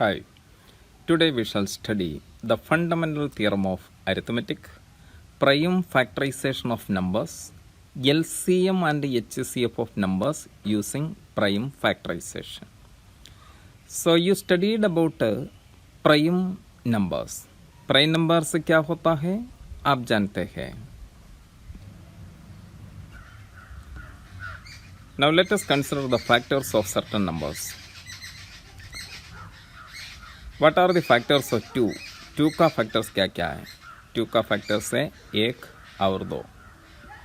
Hi, today we shall study the fundamental theorem of arithmetic, prime factorization of numbers, LCM and HCF of numbers using prime factorization. So you studied about prime numbers. Prime numbers क्या होता है आप जानते हैं. Now let us consider the factors of certain numbers. What are the factors of 2? 2 का factors क्या क्या है? 2 का factors है 1 और 2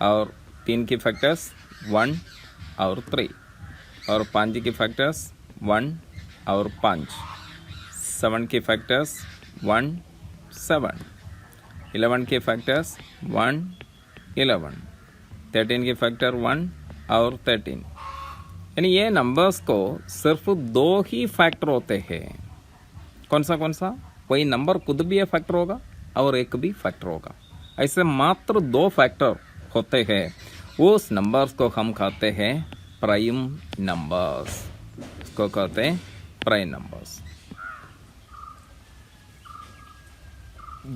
और 3 की factors 1 और 3 और 5 की factors 1 और 5, 7 की factors 1 7, 11 की factors 1 11, 13 की factor 1 और 13. यानी ये नंबर्स को सिर्फ 2 ही फैक्टर होते हैं. कौन सा कोई नंबर खुद भी एक फैक्टर होगा और एक भी फैक्टर होगा. ऐसे मात्र 2 फैक्टर होते हैं. उस नंबर्स को हम कहते हैं प्राइम नंबर्स. इसको कहते हैं prime numbers.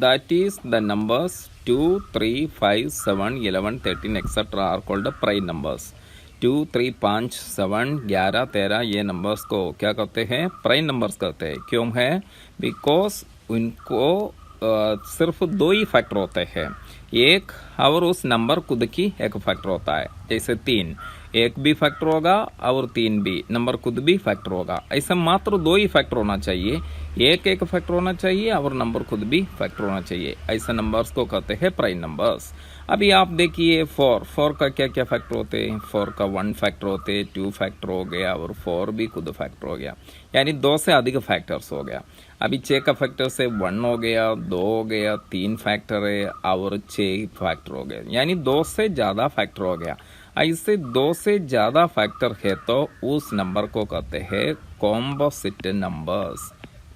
That is the numbers 2, 3, 5, 7, 11, 13 etc. are called prime numbers. 2, 3, 5, 7, 11, 13 ये नंबर्स को क्या कहते हैं? प्राइम नंबर्स कहते हैं. क्यों है? बिकॉज उनको सिर्फ 2 ही फैक्टर होते हैं. एक और उस नंबर खुद की एक फैक्टर होता है. जैसे 3 एक भी फैक्टर होगा और 3 भी नंबर खुद भी फैक्टर होगा. ऐसे मात्र 2 ही फैक्टर होना चाहिए. एक फैक्टर होना चाहिए और नंबर खुद भी फैक्टर होना चाहिए. ऐसे नंबर्स को कहते हैं प्राइम नंबर्स. अभी आप देखिए 4 का क्या क्या फैक्टर होते हैं? 4 का 1 फैक्टर होते हैं, 2 फैक्टर हो गया और 4 भी खुद फैक्टर हो गया. यानी 2 से अधिक फैक्टर्स हो गया. अभी 6 का फैक्टर से 1 हो गया, 2 हो गया, 3 फैक्टर है और 6 फैक्टर हो गया. यानी 2 से ज़्यादा फैक्टर हो गया. ऐसे 2 से ज़्यादा फैक्टर है तो उस नंबर को कहते हैं कॉम्पोजिट नंबर्स.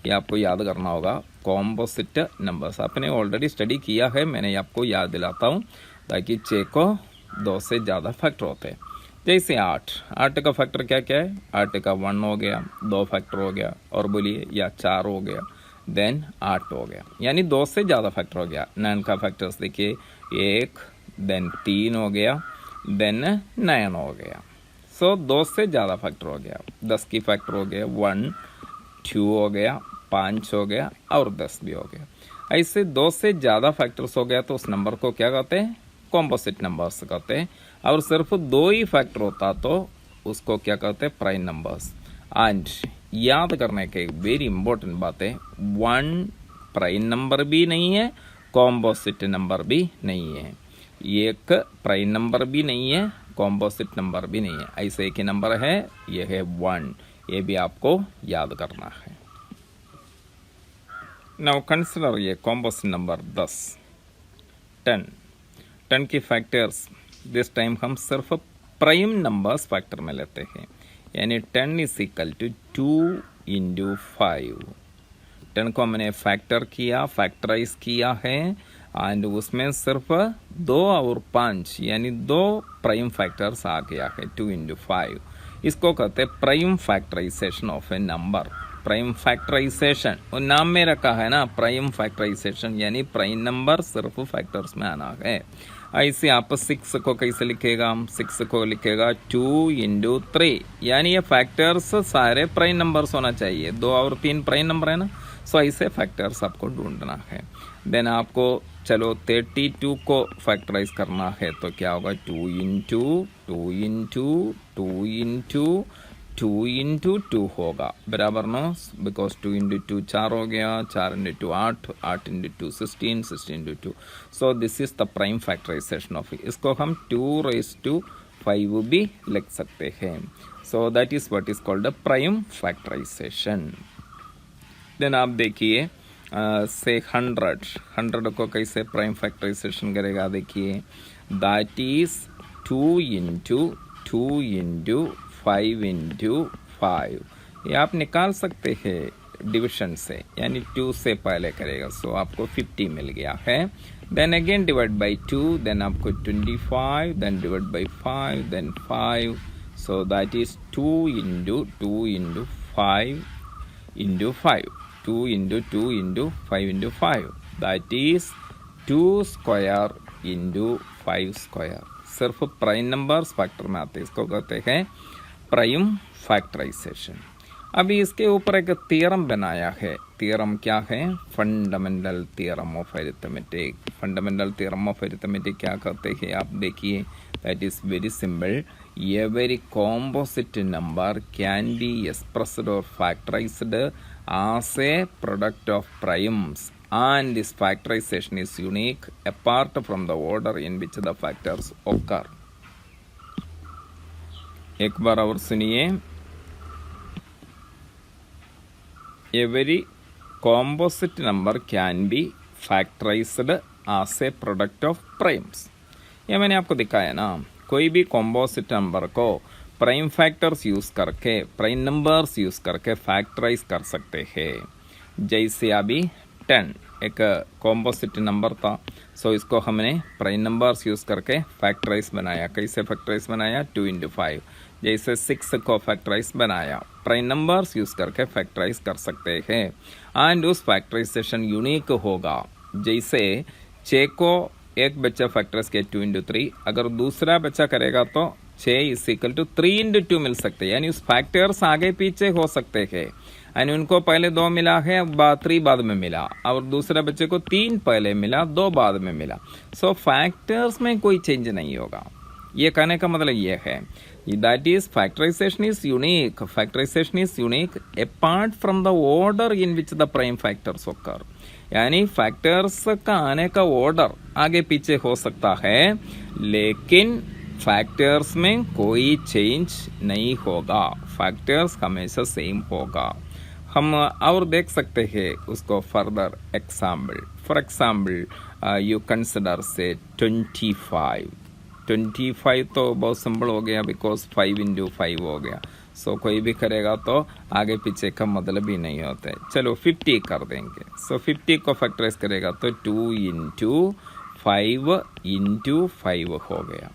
ये आपको याद करना होगा. कॉम्पोजिट नंबर्स आपने ऑलरेडी स्टडी किया है, मैंने आपको याद दिलाता हूँ ताकि 6 को 2 से ज़्यादा फैक्टर होते हैं. जैसे 8 का फैक्टर क्या क्या है? 8 का 1 हो गया, 2 फैक्टर हो गया और बोलिए या 4 हो गया, देन 8 हो गया. यानी 2 से ज़्यादा फैक्टर हो गया. 9 का फैक्टर्स देखिए 1, देन 3 हो गया, देन 9 हो गया. सो 2 से ज़्यादा फैक्टर हो गया. 10 की फैक्टर हो गया 1, 2 हो गया, 5 हो गया और 10 भी हो गया. ऐसे 2 से ज़्यादा फैक्टर्स हो गया तो उस नंबर को क्या कहते हैं? कॉम्पोजिट नंबर्स कहते हैं. और सिर्फ 2 ही फैक्टर होता तो उसको क्या कहते हैं? Prime numbers. एंड याद करने के वेरी इंपॉर्टेंट बात है, 1 प्राइम नंबर भी नहीं है, कॉम्पोजिट नंबर भी नहीं है. एक प्राइम नंबर भी नहीं है, कॉम्पोजिट नंबर भी नहीं है. ऐसे एक ही नंबर है, यह है 1. ये भी आपको याद करना है. नाउ कंसिडर ये कॉम्पोजिट नंबर 10 की फैक्टर्स. दिस टाइम हम सिर्फ प्राइम नंबर्स फैक्टर में लेते हैं. यानी 10 इज इक्वल टू 2 इंटू 5. 10 को हमने फैक्टर किया, फैक्टराइज किया है एंड उसमें सिर्फ 2 और 5 यानी 2 प्राइम फैक्टर्स आ गया है. 2 इंटू 5 इसको कहते हैं prime factorization of a number. Prime factorization और नाम में रखा है ना, प्राइम फैक्टराइजेशन यानी प्राइम नंबर सिर्फ फैक्टर्स में आना है. ऐसे आप 6 को कैसे लिखेगा? 6 को लिखेगा 2 इंटू 3. यानी ये फैक्टर्स सारे प्राइम नंबर्स होना चाहिए. 2 और 3 प्राइम नंबर है ना. सो ऐसे फैक्टर्स आपको ढूंढना है. देन आपको चलो 32 को फैक्टराइज करना है तो क्या होगा? 2 इंटू 2 इंटू 2 इंटू 2 इंटू 2 होगा बराबर नो. बिकॉज 2 इंटू 2 4 हो गया, 4 into 2 8, 8 into 2 16, 16 into 2. So this is the prime factorization of. इसको हम 2⁵ भी लिख सकते हैं. So that is what is called the prime factorization. Then आप देखिए से 100 को कैसे प्राइम फैक्टराइजेशन करेगा? देखिए that is 2 into 2 into 5 into 5. ये आप निकाल सकते हैं डिविजन से, यानी 2 से पहले करेगा. सो आपको 50 मिल गया है. Then again divide by 2, then आपको 25, then divide by 5, then 5. So that is 2 into 2 into 5 into 5. 2 into 2 into 5 into 5. That is 2 square into 5 square. सिर्फ प्राइम नंबर्स फैक्टर में आते हैं, इसको कहते हैं प्राइम फैक्टराइजेशन। अभी इसके ऊपर एक थियरम बनाया है। थियरम क्या है? Fundamental theorem of arithmetic. Fundamental theorem of arithmetic क्या कहते हैं आप देखिए, that is very simple. Every composite number can be expressed और factorised as a product of primes, and this factorization is unique apart from the order in which the factors occur. एक बार और सुनिए। Every composite number can be factorized as a product of primes. ये मैंने आपको दिखाया ना, कोई भी कॉम्पोजिट नंबर को प्राइम फैक्टर्स यूज करके, प्राइम नंबर्स यूज करके फैक्टराइज कर सकते हैं। जैसे अभी 10 एक कॉम्पोजिट नंबर था, सो इसको हमने प्राइम नंबर्स यूज करके फैक्टराइज बनाया। कैसे फैक्टराइज बनाया? 2 into 5। जैसे 6 को फैक्टराइज बनाया, प्राइम नंबर्स यूज करके फैक्टराइज कर सकते हैं, एंड उस फैक्टराइजेशन यूनिक होगा। जैसे 6 को एक बच्चा फैक्टराइज किया 2 into 3, अगर दूसरा बच्चा करेगा तो 6 इज इक्वल टू 3 into 2 मिल सकते हैं, यानी उस फैक्टर्स आगे पीछे हो सकते हैं। यानी उनको पहले 2 मिला है, 3 बाद में मिला, और दूसरे बच्चे को 3 पहले मिला, 2 बाद में मिला। सो फैक्टर्स में कोई चेंज नहीं होगा। ये कहने का मतलब ये है, that is factorization is unique. Factorization is unique apart from the order in which the prime factors occur. यानी फैक्टर्स का आने का ऑर्डर आगे पीछे हो सकता है, लेकिन फैक्टर्स में कोई चेंज नहीं होगा। फैक्टर्स हमेशा सेम होगा। हम और देख सकते हैं उसको further example. For example you consider से 25 तो बहुत सिंपल हो गया, बिकॉज 5 into 5 हो गया। सो कोई भी करेगा तो आगे पीछे का मतलब ही नहीं होता है। चलो 50 कर देंगे। सो 50 को फैक्टराइज करेगा तो 2 into 5 into 5 हो गया।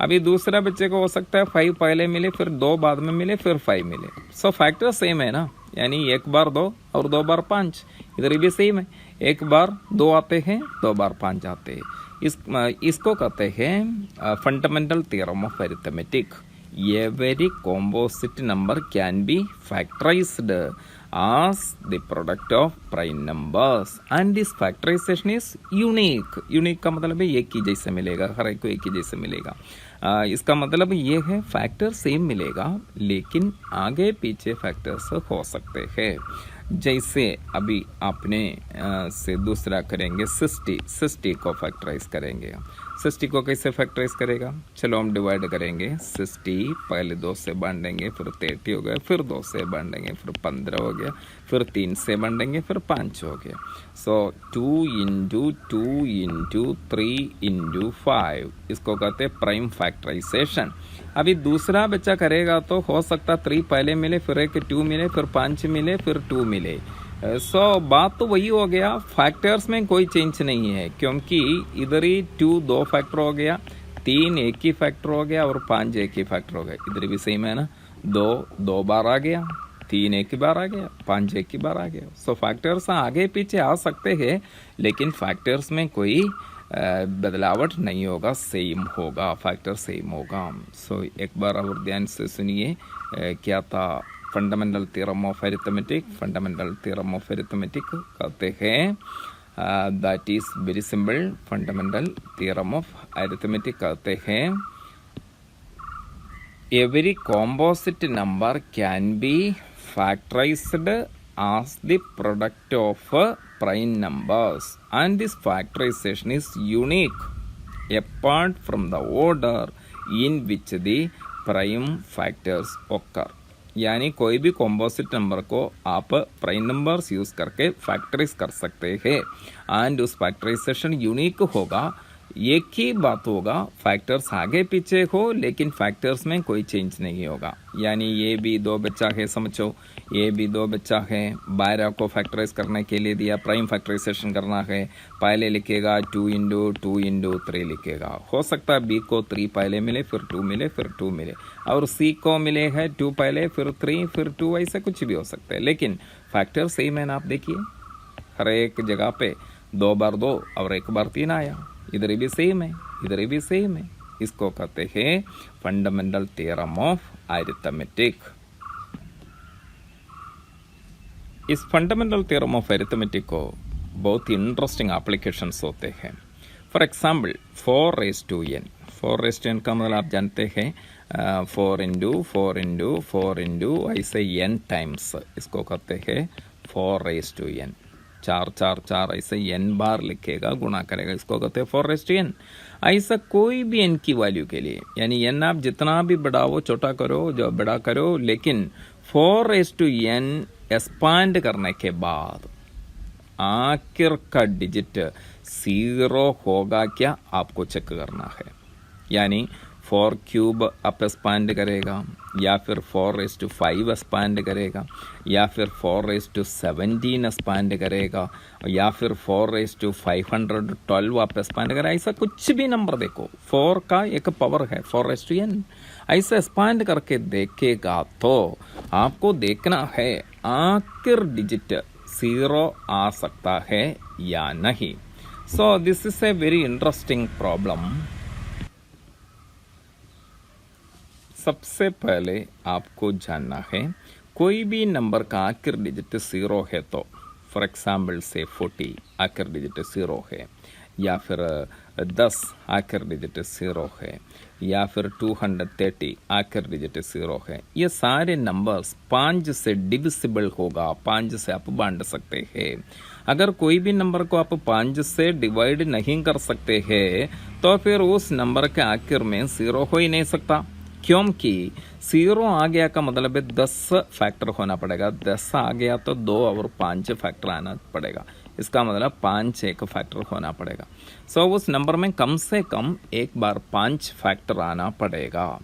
अभी दूसरा बच्चे को हो सकता है 5 पहले मिले, फिर 2 बाद में मिले, फिर 5 मिले। सो फैक्टर सेम है ना, यानी 1 बार 2 और 2 बार 5। इधर भी सेम है, 1 बार 2 आते हैं, 2 बार 5 आते हैं। इसको कहते हैं fundamental theorem of arithmetic. Every composite number can be factorized as the product of prime numbers, and this factorization is unique. Unique का मतलब है एक ही जैसे मिलेगा, हर एक को एक ही जैसे मिलेगा। इसका मतलब ये है फैक्टर सेम मिलेगा, लेकिन आगे पीछे फैक्टर्स हो सकते हैं। जैसे अभी आपने से दूसरा करेंगे 60 को फैक्टराइज करेंगे। 60 को कैसे फैक्टराइज करेगा? चलो हम डिवाइड करेंगे। 60 पहले 2 से बांटेंगे, फिर 30 हो गया, फिर 2 से बांटेंगे, फिर 15 हो गया, फिर 3 से बांटेंगे, फिर 5 हो गया। सो 2 into 2 into 3 into 5, इसको कहते हैं प्राइम फैक्टराइजेशन। अभी दूसरा बच्चा करेगा तो हो सकता 3 पहले मिले, फिर एक 2 मिले, फिर 5 मिले, फिर 2 मिले। सो बात तो वही हो गया, फैक्टर्स में कोई चेंज नहीं है, क्योंकि इधर ही 2 फैक्टर हो गया, 3 एक ही फैक्टर हो गया, और 5 एक ही फैक्टर हो गया। इधर भी सेम है ना, 2 बार आ गया, 3 एक ही बार आ गया, 5 एक ही बार आ गया। सो फैक्टर्स आगे पीछे आ सकते हैं, लेकिन फैक्टर्स में कोई बदलावट नहीं होगा, सेम होगा, फैक्टर सेम होगा। सो एक बार और ध्यान से सुनिए क्या था fundamental theorem of arithmetic. Fundamental theorem of arithmetic कहते हैं that is very simple. Fundamental theorem of arithmetic कहते हैं every composite number can be factorised as the product of prime numbers, and this factorization is unique apart from the order in which the prime factors occur। यानी कोई भी composite number को आप prime numbers use करके factorise कर सकते हैं, and उस फैक्टराइजेशन यूनिक होगा। एक ही बात होगा, फैक्टर्स आगे पीछे हो, लेकिन फैक्टर्स में कोई चेंज नहीं होगा। यानी ये भी 2 बच्चा है समझो, ए भी 2 बच्चा है, 12 को फैक्टराइज करने के लिए दिया, प्राइम फैक्टराइजेशन करना है, पहले लिखेगा 2 इंटू 2 इंटू 3 लिखेगा। हो सकता है बी को 3 पहले मिले, फिर 2 मिले, फिर 2 मिले, और सी को मिले है 2 पहले, फिर 3, फिर 2, ऐसे कुछ भी हो सकता है, लेकिन फैक्टर सेम है ना। आप देखिए हर एक जगह पे 2 बार 2 और 1 बार 3 आया, इधर भी सेम है, इधर भी सेम है। इसको कहते हैं फंडामेंटल थ्योरम ऑफ अरिथमेटिक। इस फंडामेंटल थ्योरम ऑफ अरिथमेटिक को बहुत ही इंटरेस्टिंग एप्लीकेशंस होते हैं। फॉर एग्जाम्पल 4n, 4n का मतलब आप जानते हैं 4 इंटू 4 इंटू 4 इंटू ऐसे n टाइम्स, इसको कहते हैं 4n। 4 4 4 ऐसे n बार लिखेगा, गुणा करेगा, इसको कहते हैं 4n। ऐसा कोई भी n की वैल्यू के लिए, यानी n आप जितना भी बढ़ाओ, छोटा करो, जो बड़ा करो, लेकिन 4n एक्सपांड करने के बाद आखिर का डिजिट 0 होगा क्या, आपको चेक करना है। यानी 4 क्यूब अप एक्सपांड करेगा, या फिर 4⁵ एक्सपांड करेगा, या फिर 4⁵17 एक्सपांड करेगा, या फिर 4⁵512 आप एक्सपांड करेगा। ऐसा कुछ भी नंबर देखो, 4 का एक पावर है 4n, ऐसे एक्सपांड करके देखेगा तो आपको देखना है आखिर डिजिट 0 आ सकता है या नहीं। सो this is a very interesting problem. सबसे पहले आपको जानना है कोई भी नंबर का आखिर डिजिट 0 है तो, फॉर एग्जाम्पल से 40 आखिर डिजिट 0 है, या फिर 10 आखिर डिजिट 0 है, या फिर 230 आखिर डिजिट 0 है। ये सारे नंबर्स 5 से डिविजिबल होगा, 5 से आप बांट सकते हैं। अगर कोई भी नंबर को आप 5 से डिवाइड नहीं कर सकते हैं तो फिर उस नंबर के आखिर में 0 हो ही नहीं सकता, क्योंकि 0 आ गया का मतलब है 10 फैक्टर होना पड़ेगा, 10 आ गया तो 2 और 5 फैक्टर आना पड़ेगा, इसका मतलब 5 एक फैक्टर होना पड़ेगा। सो उस नंबर में कम से कम एक बार 5 फैक्टर आना पड़ेगा।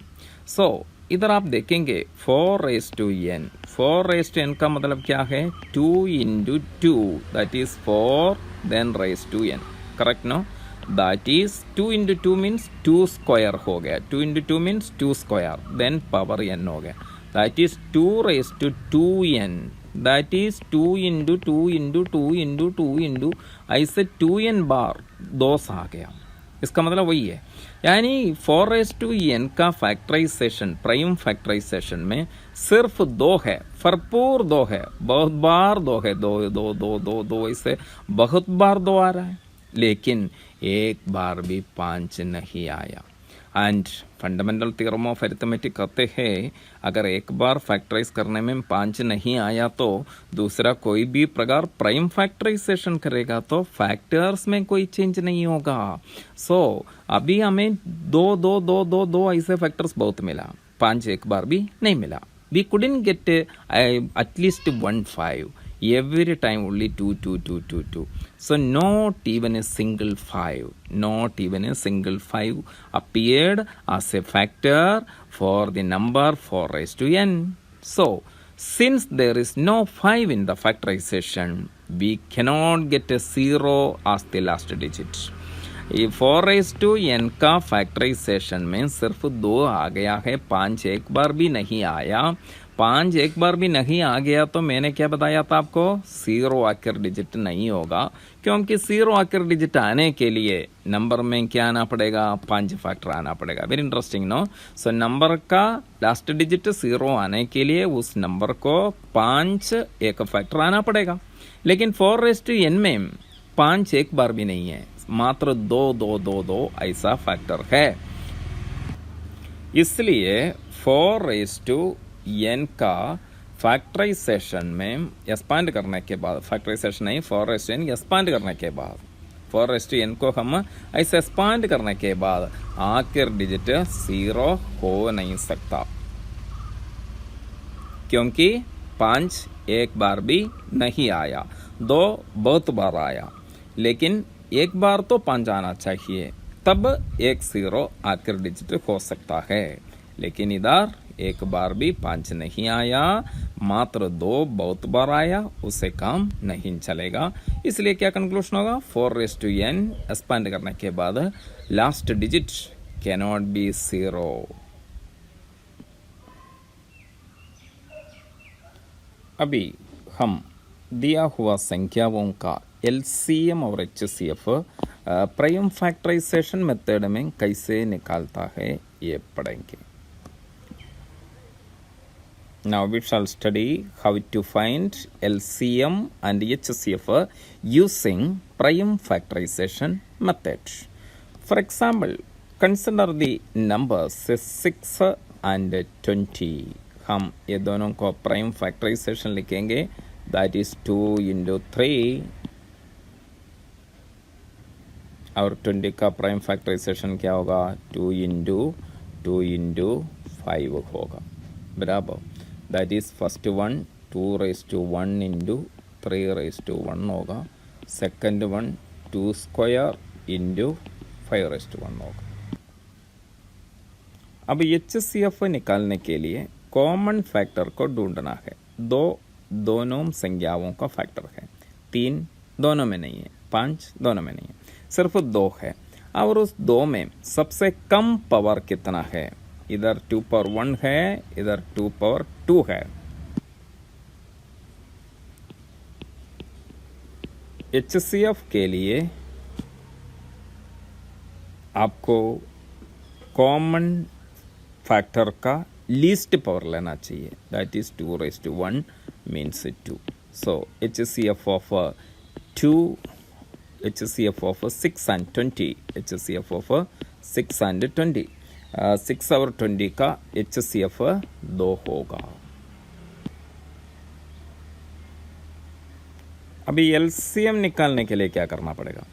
सो इधर आप देखेंगे 4n, 4n का मतलब क्या है, 2 into 2, that is 4 then raised to n, correct no. That is 2 into 2 means 2 square हो गया, 2 into 2 means 2 square, then power n हो गया, that is 2 raised to 2n, that is 2 into 2 into 2 into 2 into ऐसे 2n बार 2 आ गया। इसका मतलब वही है, यानी 4 raised to n का फैक्टराइजेशन, प्राइम फैक्टराइजेशन में सिर्फ 2 है, भरपूर 2 है, बहुत बार 2 है, 2 2 2 2 2 ऐसे बहुत बार 2 आ रहा है, लेकिन एक बार भी 5 नहीं आया। And fundamental theorem of arithmetic कहते हैं अगर एक बार फैक्टराइज करने में 5 नहीं आया तो दूसरा कोई भी प्रकार प्राइम फैक्टराइजेशन करेगा तो फैक्टर्स में कोई चेंज नहीं होगा। सो अभी हमें 2 2 2 2 2 ऐसे फैक्टर्स बहुत मिला, 5 एक बार भी नहीं मिला। We couldn't get at least 1 5, every time only 2 2 2 2 2, so not even a single 5, not even a single 5 appeared as a factor for the number 4 raised to n. So since there is no 5 in the factorization, we cannot get a 0 as the last digit. ये 4 raised to n का factorisation में सिर्फ 2 आ गया है, 5 एक बार भी नहीं आया। 5 एक बार भी नहीं आ गया तो मैंने क्या बताया था आपको, 0 आखिर डिजिट नहीं होगा, क्योंकि 0 आखिर डिजिट आने के लिए नंबर में क्या आना पड़ेगा, 5 फैक्टर आना पड़ेगा। Very interesting no. So number का लास्ट डिजिट 0 आने के लिए उस नंबर को 5 एक फैक्टर आना पड़ेगा, लेकिन 4 raised to n में 5 एक बार भी नहीं है, मात्र 2 2 2 2 ऐसा फैक्टर है। इसलिए 4 raised to n का फैक्टराइजेशन में एक्सपांड करने के बाद, फैक्टराइजेशन नहीं 4 raised to n एक्सपांड करने के बाद, 4 raised to n को हम ऐसे एक्सपांड करने के बाद आखिर डिजिट 0 हो नहीं सकता, क्योंकि 5 एक बार भी नहीं आया, 2 बहुत बार आया, लेकिन एक बार तो 5 आना चाहिए, तब एक 0 आखिर डिजिट हो सकता है। लेकिन इधर एक बार भी 5 नहीं आया, मात्र 2 बहुत बार आया, उससे काम नहीं चलेगा। इसलिए क्या कंक्लूजन होगा, 4n एक्सपांड करने के बाद लास्ट डिजिट कैनॉट बी 0। अभी हम दिया हुआ संख्याओं का एलसीएम और एचसीएफ प्राइम फैक्टराइजेशन मेथड में कैसे निकालता है ये पढ़ेंगे। Now we shall study how to find LCM and HCF using prime factorization method. For example, consider the numbers 6 and 20. हम ये दोनों को प्राइम फैक्टराइजेशन लिखेंगे, दैट इज 2 into 3 और 20 का प्राइम फैक्टराइजेशन क्या होगा, 2 into 5 होगा, बराबर। That is first one 2 raised to 1 into 3 raised to 1 होगा, second one 2 square into 5 raised to 1 होगा। अब HCF निकालने के लिए कॉमन फैक्टर को ढूंढना है। 2 दोनों संख्याओं का फैक्टर है, 3 दोनों में नहीं है, 5 दोनों में नहीं है, सिर्फ 2 है। और उस 2 में सबसे कम पावर कितना है, इधर 2 power 1 है, इधर 2 power 2 है। HCF के लिए आपको कॉमन फैक्टर का लीस्ट पावर लेना चाहिए, that is 2 raised to 1 means 2। So HCF of 2, HCF of 6 and 20, HCF of 6 and 20, 6 और 20 का HCF 2 होगा। अभी LCM निकालने के लिए क्या करना पड़ेगा,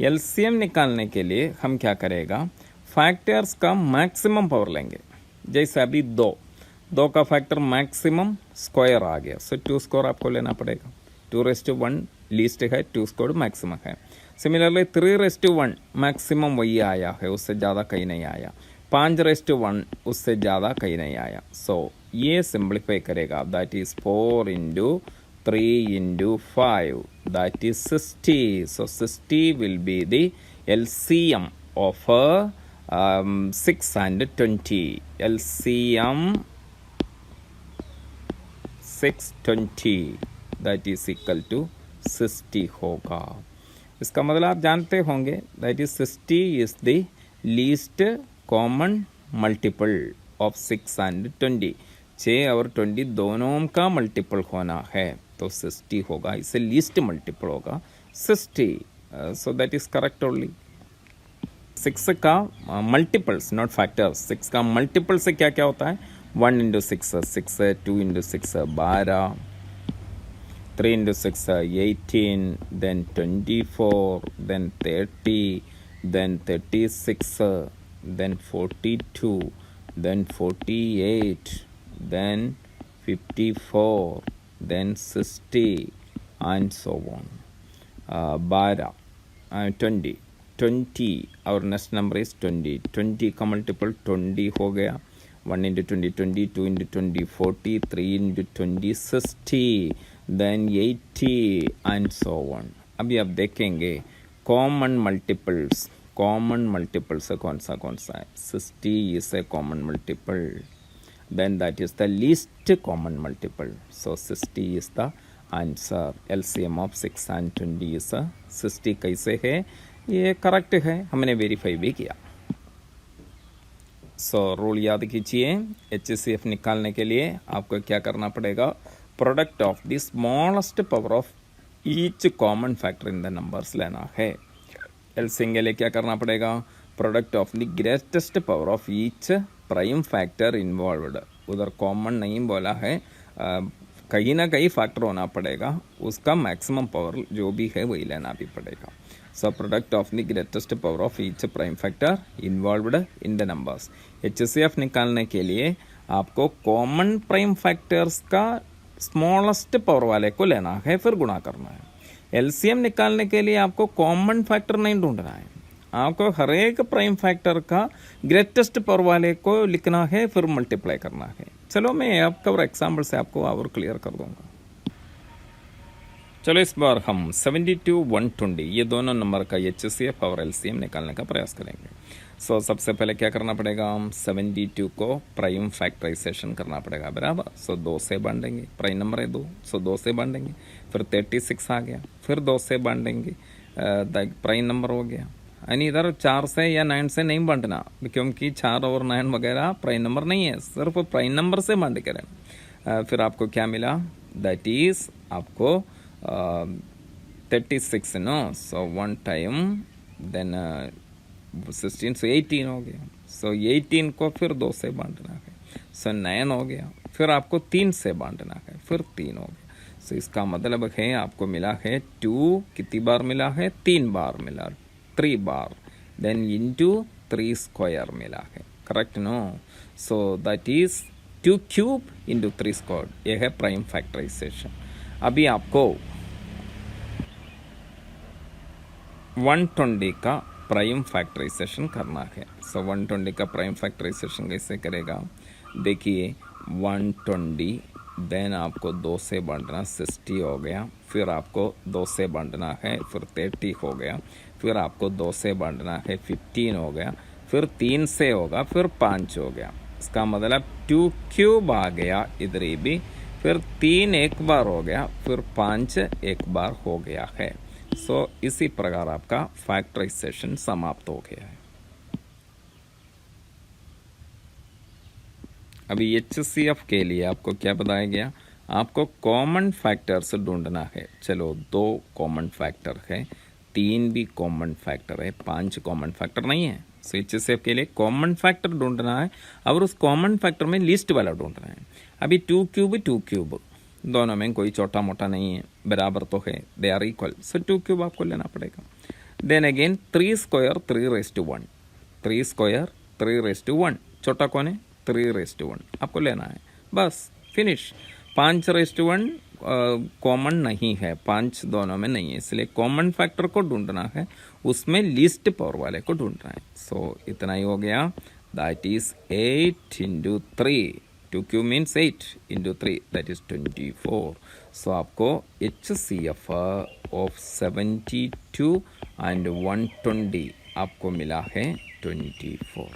LCM निकालने के लिए हम क्या करेगा, फैक्टर्स का मैक्सिमम पावर लेंगे। जैसे अभी 2 का फैक्टर मैक्सिमम स्क्वायर आ गया, सो 2 स्क्वायर आपको लेना पड़ेगा। 2 raised to 1 लीस्ट है, 2 स्क्वायर मैक्सिमम है। सिमिलरली 3 raised to 1 मैक्सिमम वही आया है, उससे ज़्यादा कहीं नहीं आया। 5 raised to 1 उससे ज़्यादा कहीं नहीं आया। सो ये सिंप्लीफाई करेगा, that is 4 into 3 into 5, that is 60। So 60 will be the LCM of 6 and 20, LCM 620 that is equal to 60 होगा। इसका मतलब आप जानते होंगे, that is 60 is the least common multiple of 6 and 20। 6 और 20 दोनों का मल्टीपल होना है तो 60 होगा, इससे लीस्ट मल्टीपल होगा 60। सो दैट इज करेक्ट ओनली। 6 का मल्टीपल्स नॉट फैक्टर्स, 6 का मल्टीपल से क्या क्या होता है, 1 into 6 6, 2 into 6 12, 3 into 6 18, then 24, then 30, then 36, then 42, then 48, then 54, then 60 and so on। 12, 20 our next number is 20। 20 का मल्टीपल 20 हो गया, 1 into 20 20, 2 into 20 40, 3 into 20 60, then 80 and so on। अभी आप देखेंगे कॉमन मल्टीपल्स कौन सा है, 60 is a common multiple, then that is the least common multiple, so 60 is the answer। LCM of 6 and 20 is 60। कैसे है, ये करेक्ट है, हमने वेरीफाई भी किया। सो रूल याद कीजिए, HCF निकालने के लिए आपको क्या करना पड़ेगा, product of the smallest power of each common factor in the numbers लेना है। LCM के लिए क्या करना पड़ेगा, product of the greatest power of each prime factor involved. उधर कॉमन नहीं बोला है, कहीं ना कहीं फैक्टर होना पड़ेगा, उसका मैक्सिमम पावर जो भी है वही लेना भी पड़ेगा। So product of the greatest power of each prime factor involved in the numbers. HCF निकालने के लिए आपको कॉमन प्राइम फैक्टर्स का स्मॉलेस्ट पावर वाले को लेना है, फिर गुणा करना है। LCM निकालने के लिए आपको कॉमन फैक्टर नहीं ढूंढना है, आपको हर एक प्राइम फैक्टर का ग्रेटेस्ट पावर वाले को लिखना है, फिर मल्टीप्लाई करना है। चलो मैं आपका और एग्जाम्पल से आपको और क्लियर कर दूंगा। चलो इस बार हम 72 120 ये दोनों नंबर का HCF और LCM निकालने का प्रयास करेंगे। सो सबसे पहले क्या करना पड़ेगा, हम 72 को प्राइम फैक्टराइजेशन करना पड़ेगा, बराबर। सो 2 से बांटेंगे, प्राइम नंबर है 2, सो 2 से बांटेंगे, फिर 36 आ गया, फिर 2 से बांटेंगे, प्राइम नंबर हो गया। यानी इधर 4 से या 9 से नहीं बांटना, क्योंकि 4 और 9 वगैरह प्राइम नंबर नहीं है, सिर्फ प्राइम नंबर से बांट के रहना। फिर आपको क्या मिला, दैट इज आपको 36 नो, सो 1 टाइम देन 16, सो 18 हो गया। सो 18 को फिर 2 से बांटना है, सो 9 हो गया, फिर आपको 3 से बांटना है, फिर 3 हो गया। सो इसका मतलब है आपको मिला है 2 कितनी बार मिला है, 3 बार मिला, 3 बार, देन इंटू 3 स्क्वायर मिला है, correct no. So that is 2 cube into 3 square, यह है प्राइम फैक्टराइजेशन। अभी आपको 120 का प्राइम फैक्टराइजेशन करना है। सो 120 का प्राइम फैक्टराइजेशन कैसे करेगा, देखिए 120 देन आपको 2 से बांटना 60 हो गया, फिर आपको 2 से बांटना है, फिर 30 हो गया, फिर आपको 2 से बांटना है 15 हो गया, फिर 3 से होगा, फिर 5 हो गया। इसका मतलब 2 क्यूब आ गया इधर भी, फिर 3 एक बार हो गया, फिर 5 एक बार हो गया है। सो इसी प्रकार आपका फैक्टराइजेशन समाप्त हो गया है। अभी HCF के लिए आपको क्या बताया गया, आपको कॉमन फैक्टर्स ढूंढना है। चलो 2 कॉमन फैक्टर है, 3 भी कॉमन फैक्टर है, 5 कॉमन फैक्टर नहीं है। सो HCF के लिए कॉमन फैक्टर ढूंढना है और उस कॉमन फैक्टर में लिस्ट वाला ढूंढना है। अभी 2 क्यूब दोनों में कोई छोटा मोटा नहीं है, बराबर तो है, they are equal, so 2 cube आपको लेना पड़ेगा। देन अगेन 3 स्क्वायर 3 3 स्क्वायर 3 छोटा कौन है, 3 आपको लेना है, बस फिनिश। 5 कॉमन नहीं है, 5 दोनों में नहीं है, इसलिए कॉमन फैक्टर को ढूंढना है, उसमें लीस्ट पावर वाले को ढूंढना है। सो इतना ही हो गया, that is 8 into 3, 2 cube means 8 into 3, that is 24। सो आपको HCF ऑफ 72 एंड 120 आपको मिला है 24।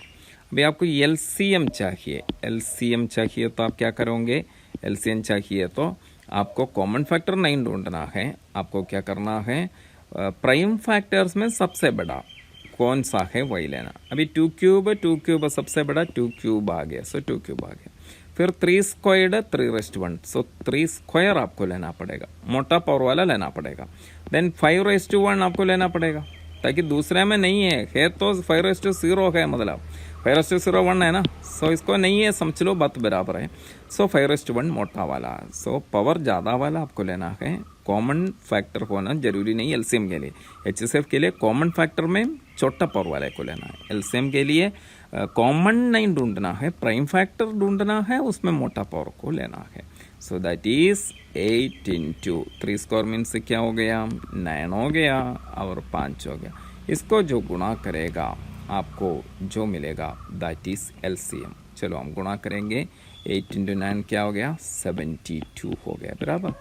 अभी आपको LCM चाहिए तो आप क्या करोगे, LCM चाहिए तो आपको कॉमन फैक्टर नहीं ढूंढना है, आपको क्या करना है, प्राइम फैक्टर्स में सबसे बड़ा कौन सा है वही लेना। अभी 2 क्यूब सबसे बड़ा 2 क्यूब आ गया, सो 2 क्यूब आ गया, फिर 3 स्क्वायर्ड 3 सो 3 स्क्वायर आपको लेना पड़ेगा, मोटा पावर वाला लेना पड़ेगा। देन 5 आपको लेना पड़ेगा, ताकि दूसरे में नहीं है तो 5 है, मतलब 5 है ना, सो इसको नहीं है समझ लो, बात बराबर है। सो 5 मोटा वाला, सो पावर ज़्यादा वाला आपको लेना है। कॉमन फैक्टर होना जरूरी नहीं LCM के लिए, HCF के लिए कॉमन फैक्टर में छोटा पावर वाले को लेना है। LCM के लिए कॉमन नहीं ढूंढना है, प्राइम फैक्टर ढूंढना है, उसमें मोटा पावर को लेना है। सो that is 8 into 3 square means क्या हो गया, 9 हो गया और 5 हो गया। इसको जो गुणा करेगा आपको जो मिलेगा दैट इज LCM। चलो हम गुणा करेंगे, 8 इंटू 9 क्या हो गया, 72 हो गया, बराबर।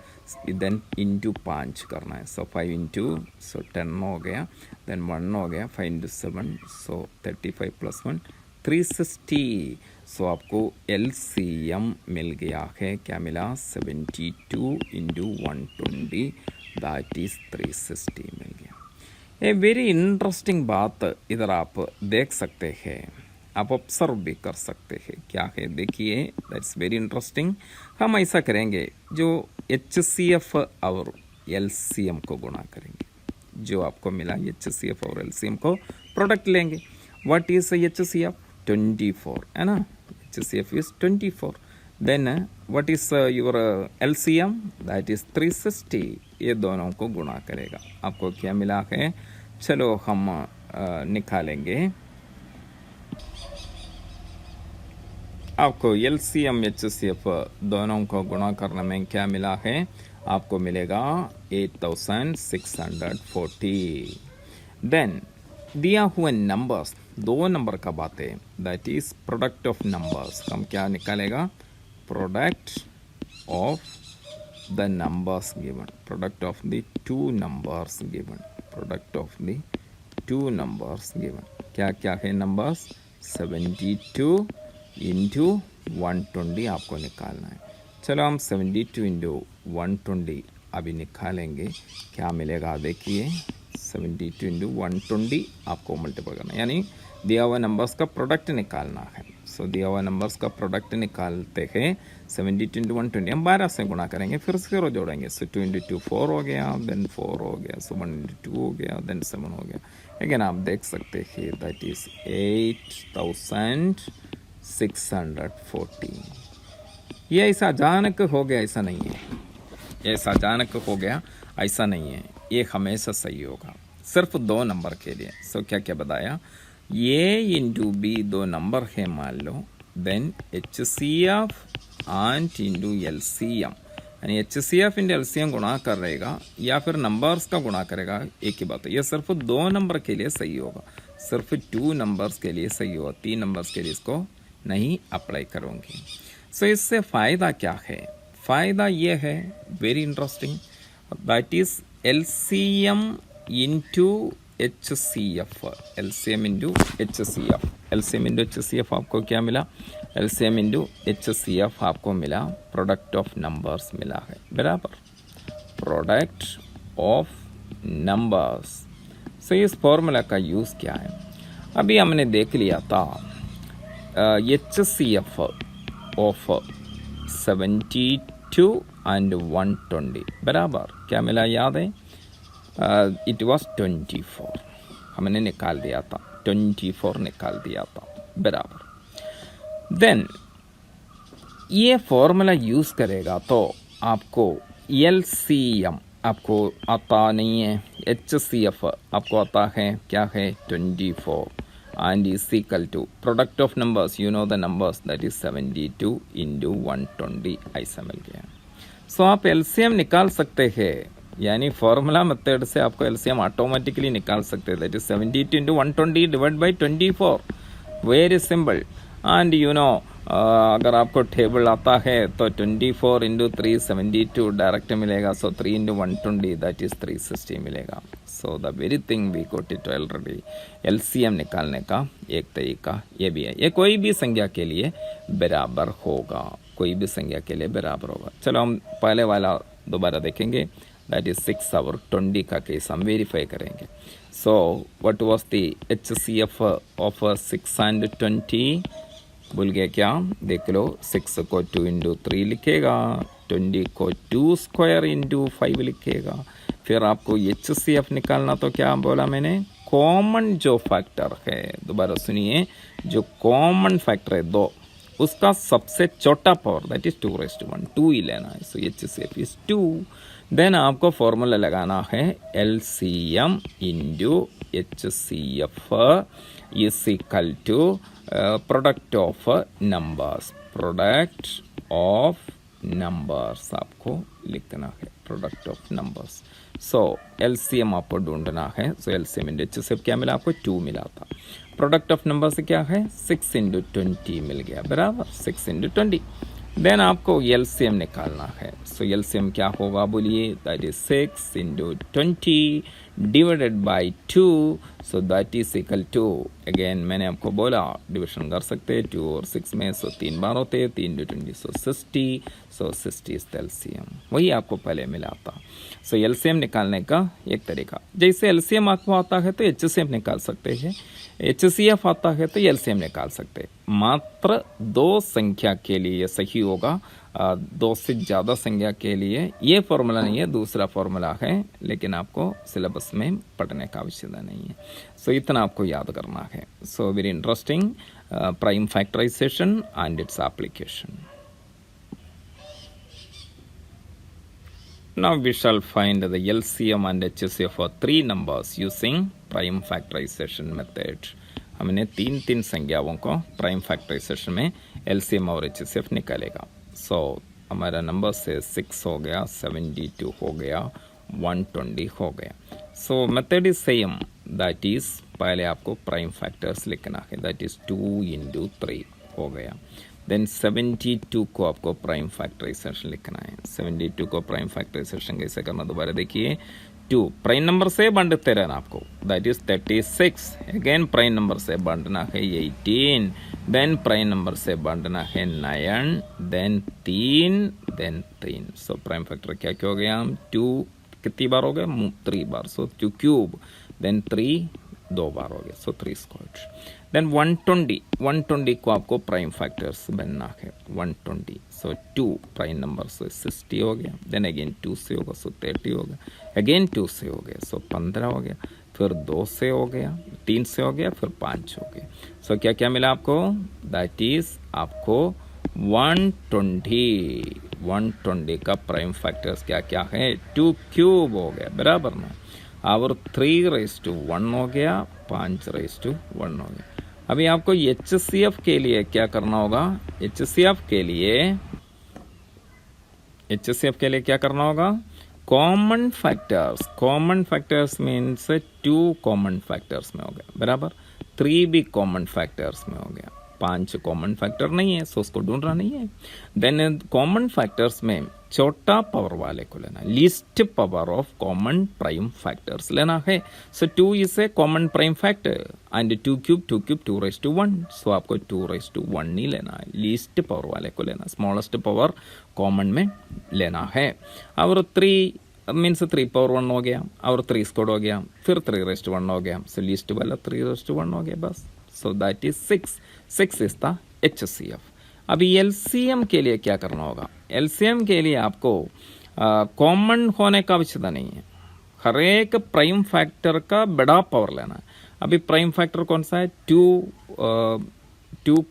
देन इंटू 5 करना है, सो 5 इंटू, सो 10 हो गया, देन 1 हो गया, 5 इंटू 7, सो 35 प्लस 1 360। सो आपको LCM मिल गया है, क्या मिला, 72 इंटू 120 दैट इज 360 मिल गया। ये वेरी इंटरेस्टिंग बात इधर आप देख सकते हैं, आप ऑब्जर्व भी कर सकते हैं, क्या है देखिए, दैट्स वेरी इंटरेस्टिंग। हम ऐसा करेंगे, जो HCF और LCM को गुणा करेंगे, जो आपको मिला HCF और LCM को प्रोडक्ट लेंगे। व्हाट इज HCF, 24 है ना, HCF is 24। Then what is your LCM, that is 360। ये दोनों को गुणा करेगा, आपको क्या मिला है, चलो हम निकालेंगे। आपको LCM HCF दोनों को गुणा करने में क्या मिला है, आपको मिलेगा 8640। देन दिया हुए नंबर्स, दो नंबर का बात है, that is product of numbers. हम क्या निकालेगा? Product of the numbers given, product of the two numbers given, product of the two numbers given. क्या क्या है नंबर्स? 72 इंटू 120 आपको निकालना है। चलो हम 72 इंटू 120 अभी निकालेंगे, क्या मिलेगा देखिए। 72 इंटू 120 आपको मल्टीपल करना है, यानी दिया हुआ नंबर्स का प्रोडक्ट निकालना है। सो दिया हुआ नंबर्स का प्रोडक्ट निकालते हैं 72 इंटू 120, हम 12 से गुणा करेंगे, फिर 0 जोड़ेंगे। सो 2 इंटू 2 4 हो गया, देन 4 हो गया, सो 1 इंटू 2 हो गया, देन 7 हो गया। अगेन आप देख सकते हैं दैट इज 8640। ये ऐसा अचानक हो गया ऐसा नहीं है, ऐसा अचानक हो गया ऐसा नहीं है, ये हमेशा सही होगा सिर्फ दो नंबर के लिए। सो क्या क्या बताया? ए इंटू बी दो नंबर है मान लो, then HCF and into LCM, यानी HCF इंटू LCM गुणा करेगा या फिर नंबर्स का गुणा करेगा, एक ही बात है। ये सिर्फ दो नंबर के लिए सही होगा, सिर्फ 2 नंबर्स के लिए सही होगा, 3 नंबर्स के लिए इसको नहीं अप्लाई करूँगी। सो इससे फ़ायदा क्या है? फ़ायदा ये है, very interesting, that is LCM into HCF, LCM into HCF, LCM into HCF आपको क्या मिला? LCM इंटू HCF आपको मिला प्रोडक्ट ऑफ नंबर्स मिला है, बराबर, प्रोडक्ट ऑफ नंबर्स। सो इस फॉर्मूला का यूज़ क्या है? अभी हमने देख लिया था HCF ऑफ 72 एंड 120, बराबर क्या मिला याद है? इट वॉज 24, हमने निकाल दिया था, 24 निकाल दिया था, बराबर। देन ये फॉर्मूला यूज़ करेगा तो आपको LCM आपको आता नहीं है, HCF आपको आता है, क्या है? 24 and is equal to product of numbers, you know the numbers, that is 72 into 120 ऐसा मिल गया। सो आप LCM निकाल सकते हैं, यानी फॉर्मूला मेथड से आपको LCM ऑटोमेटिकली निकाल सकते हैं, that is 72 into 120 divide by 24, very simple. And you know अगर आपको टेबल आता है तो 24 इंटू 372 डायरेक्ट मिलेगा, सो 3 इंटू 120 दैट इज 360 मिलेगा। So the very thing we got it already. LCM निकालने का एक तरीका ये भी है, ये कोई भी संख्या के लिए बराबर होगा, कोई भी संख्या के लिए बराबर होगा। चलो हम पहले वाला दोबारा देखेंगे, दैट इज 6 और 20 का केस हम वेरीफाई करेंगे। So what was the HCF of 6 and 20? भूल गया क्या? देख लो, 6 को 2 इंटू 3 लिखेगा, 20 को 2 स्क्वायर इंटू 5 लिखेगा। फिर आपको HCF निकालना, तो क्या बोला मैंने? कॉमन जो फैक्टर है, दोबारा सुनिए, जो कॉमन फैक्टर है दो, उसका सबसे छोटा पावर दैट इज 2⁻1, 2 ही लेना है। So HCF is 2। देन आपको फॉर्मूला लगाना है LCM into HCF is equal to product of numbers, product of numbers आपको लिखना है, product of numbers. So LCM आपको ढूंढना है। सो LCM इंटू HCF क्या मिला आपको? 2 मिला था। प्रोडक्ट ऑफ नंबर से क्या है? 6 इंटू 20 मिल गया, बराबर, 6 इंटू 20। देन आपको LCM निकालना है। सो LCM क्या होगा बोलिए? That is 6 into 20 divided by 2, so that is equal to, again मैंने आपको बोला डिविजन कर सकते हैं 2 और 6 में, सो 3 बार होते हैं, 3 into 20 so 60, so 60 is the LCM, वही आपको पहले मिला था। सो LCM निकालने का एक तरीका, जैसे LCM आपको आता है तो HCF निकाल सकते हैं, HCF आता है तो LCM निकाल सकते हैं। मात्र 2 संख्या के लिए ये सही होगा, 2 से ज़्यादा संख्या के लिए ये फॉर्मूला नहीं है, दूसरा फॉर्मूला है, लेकिन आपको सिलेबस में पढ़ने का आवश्यकता नहीं है। सो इतना आपको याद करना है। So very interesting, prime factorization and its application. Now we shall find the LCM and HCF for 3 numbers using prime factorization method. हमने 3 संख्याओं को प्राइम फैक्टराइजेशन में LCM और HCF निकालेगा। सो हमारा नंबर से 6 हो गया, 72 हो गया, 120 हो गया। सो method is same, that is पहले आपको प्राइम फैक्टर्स लिखना है, दैट इज 2 इंटू 3 हो गया। देन 72 को आपको प्राइम फैक्टराइजेशन लिखना है। 72 को प्राइम फैक्टराइजेशन कैसे करना, दोबारा देखिए। 2 प्राइम नंबर से बांटते रहना आपको, that is 36। Again prime number से बांटना है 18, देन प्राइम नंबर से बांटना है 9, देन 3। सो प्राइम फैक्टर क्या क्या हो गया, 2 कितनी बार हो गया, 3 बार, सो 2 क्यूब, देन 3 2 बार हो गया, सो 3 स्क्वायर। देन 120 को आपको प्राइम फैक्टर्स बनना है, 120, सो 2 प्राइम नंबर से 60 हो गया, देन अगेन 2 से होगा, सो 30 हो गया, अगेन 2 से हो गया, सो 15 हो गया, फिर 2 से हो गया, 3 से हो गया, फिर 5 हो गया। सो क्या क्या मिला आपको, दैट इज आपको 120 का प्राइम फैक्टर्स क्या क्या है, 2 क्यूब हो गया, बराबर ना, और 3⁻1 हो गया, 5⁻1 हो गया। अभी आपको HCF के लिए क्या करना होगा, HCF के लिए क्या करना होगा, common factors means 2 common factors में हो गया, बराबर, 3 भी कॉमन फैक्टर्स में हो गया, 5 कॉमन फैक्टर नहीं है, सो उसको ढूंढना नहीं है। देन कॉमन फैक्टर्स में छोटा पावर वाले को लेना, least power of common prime factors लेना है। सो 2 is a common prime factor and 2 cube 2⁻1, सो आपको 2⁻1 नहीं लेना है, लीस्ट पावर वाले को लेना, स्मॉलेस्ट पावर कॉमन में लेना है। और 3 मीन्स 3⁻1 हो गया, और 3 स्क्वायर हो गया, फिर 3⁻1 हो गया, सो लीस्ट वाला 3⁻1 हो गया बस। सो that is 6 is the HCF। अभी LCM के लिए क्या करना होगा, LCM के लिए आपको कॉमन होने का आवश्यकता नहीं है, हर एक प्राइम फैक्टर का बड़ा पावर लेना है। अभी प्राइम फैक्टर कौन सा है, 2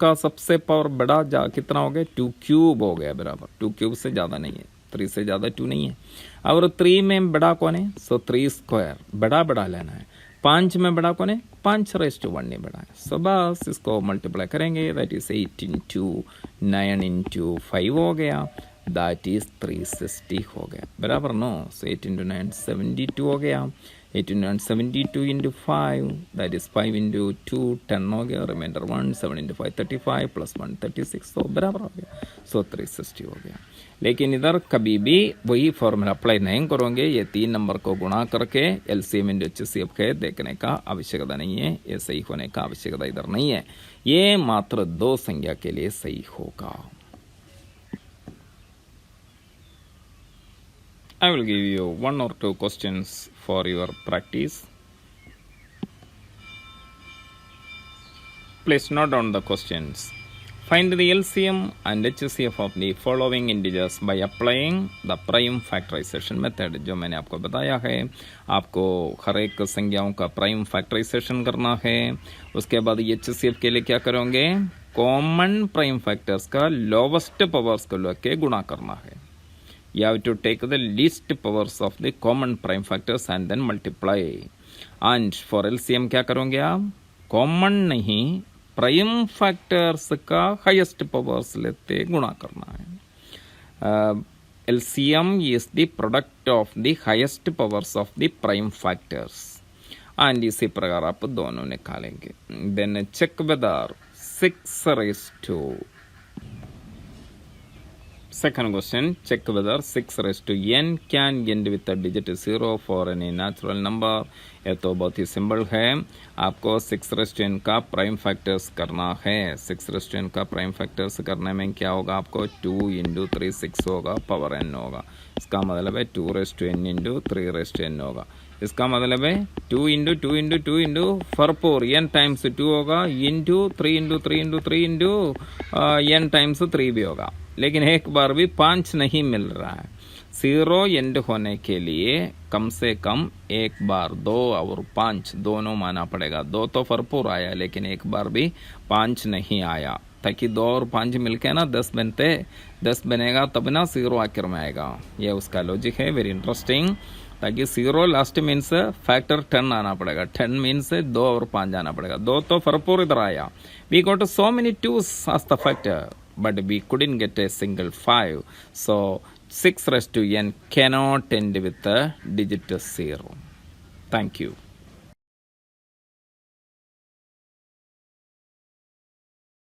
का सबसे पावर बड़ा कितना हो गया, 2 क्यूब हो गया, बराबर, 2 क्यूब से ज़्यादा नहीं है, 3 से ज़्यादा 2 नहीं है। और 3 में बड़ा कौन है, सो 3 स्क्वायर, बड़ा लेना है। 5 में बड़ा कौन है, 5⁻1 नहीं बड़ा है, सो बस इसको मल्टीप्लाई करेंगे, दैट इज 8 इंटू 9 इंटू 5 हो गया, दैट इज 360 हो गया, बराबर नो, सो 8 इंटू 9 72 हो गया, 8 into 9 72 into 5, that is 5 into 2 10 हो गया, रिमाइंडर 1, 7 इंटू 5 35 प्लस 1 36, सो बराबर हो गया, सो 360 हो गया। लेकिन इधर कभी भी वही फॉर्मूला अप्लाई नहीं करोगे, ये 3 नंबर को गुणा करके LCM इंटू HCF के देखने का आवश्यकता नहीं है, ये सही होने का आवश्यकता इधर नहीं है, ये मात्र 2 संख्या के लिए सही होगा। I will give you 1 or 2 questions for your practice. Please note down the questions. Find the LCM and HCF of the following integers by applying the prime factorization method। जो मैंने आपको बताया है, आपको हर एक संख्याओं का प्राइम फैक्टराइजेशन करना है। उसके बाद HCF के लिए क्या करोगे, कॉमन प्राइम फैक्टर्स का लोवेस्ट पावर्स को लेके गुणा करना है। You have to take the least powers of the common prime factors and then multiply. And for LCM क्या करोगे आप, कॉमन नहीं, प्राइम फैक्टर्स का हाईएस्ट पावर्स लेते गुणा करना है। LCM is the product of the highest powers of the prime factors, and इसी प्रकार आप दोनों निकालेंगे। Then check whether 6 Second question, check whether 6n can end with a digit 0 for any natural number। ये तो बहुत ही सिंपल है, आपको 6n का प्राइम फैक्टर्स करना है। 6n का प्राइम फैक्टर्स करने में क्या होगा, आपको 2 इंटू 3 6 होगा, पावर n होगा, इसका मतलब है 2n इंटू 3n होगा, इसका मतलब है 2 into 2 into 2 into 4 n times 2 होगा, into 3 into 3 into 3 into n times 3 भी होगा। लेकिन एक बार भी 5 नहीं मिल रहा है, 0 एंड होने के लिए कम से कम एक बार 2 और 5 दोनों माना पड़ेगा। 2 तो भरपूर आया, लेकिन एक बार भी 5 नहीं आया, ताकि 2 और 5 मिलके ना 10 बनते, 10 बनेगा तब ना 0 आखिर में आएगा। ये उसका लॉजिक है, वेरी इंटरेस्टिंग। ताकि 0 लास्ट मीन्स फैक्टर 10 आना पड़ेगा, 10 मीन्स 2 और 5 आना पड़ेगा। 2 तो भरपूर इधर आया, we got so many 2s as the factor, but we couldn't get a single 5. So 6n cannot end with a digit 0. Thank you.